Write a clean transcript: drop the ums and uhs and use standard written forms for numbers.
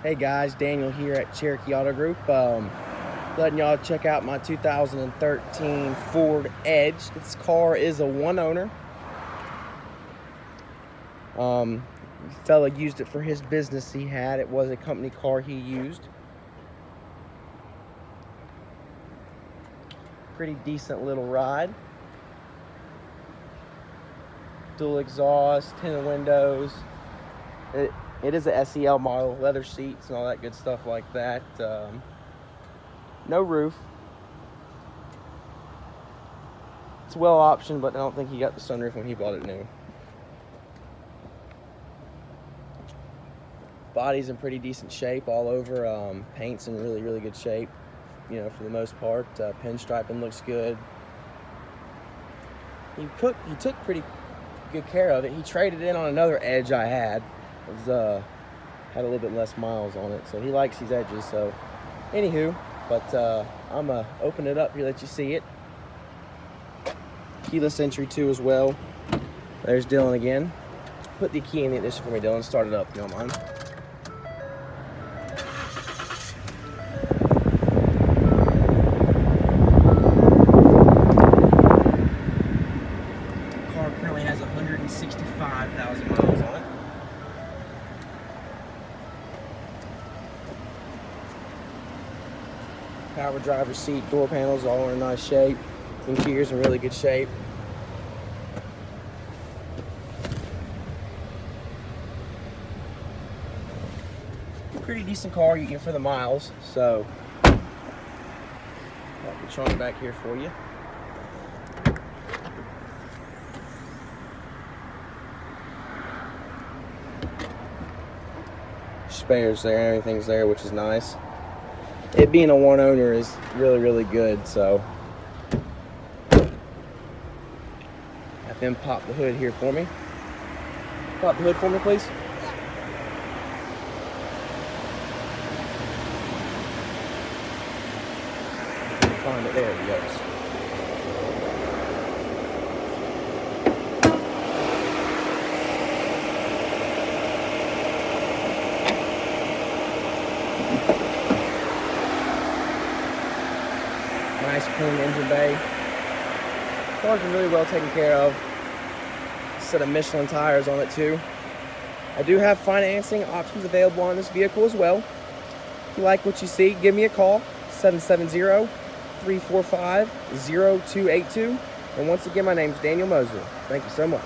Hey guys, Daniel here at Cherokee Auto Group. Letting y'all check out my 2013 Ford Edge. This car is a one owner. Fella used it for his business he had. It was a company car he used. Pretty decent little ride. Dual exhaust, tinted windows. It is a SEL model, leather seats and all that good stuff like that. No roof. It's well optioned, but I don't think he got the sunroof when he bought it new. Body's in pretty decent shape all over. Paint's in really good shape, you know, for the most part. Pinstriping looks good. He took pretty good care of it. He traded in on another Edge I had. It was, had a little bit less miles on it, so he likes these Edges. So anywho, but I'm gonna open it up here, let you see it. Keyless entry too as well. There's Dylan again. Put the key in the ignition for me, Dylan. Start it up if you don't mind. The car currently has 165,000 miles on it. Power driver seat, door panels all in nice shape. Interior's in really good shape. Pretty decent car you get for the miles. So, got the trunk back here for you. Spares there, everything's there, which is nice. It being a one owner is really good, so have them pop the hood here for me. Pop the hood for me, please. Find it, there it goes. Nice clean engine bay. Car's been really well taken care of. Set of Michelin tires on it too. I do have financing options available on this vehicle as well. If you like what you see, give me a call, 770-345-0282. And once again, my name is Daniel Moser. Thank you so much.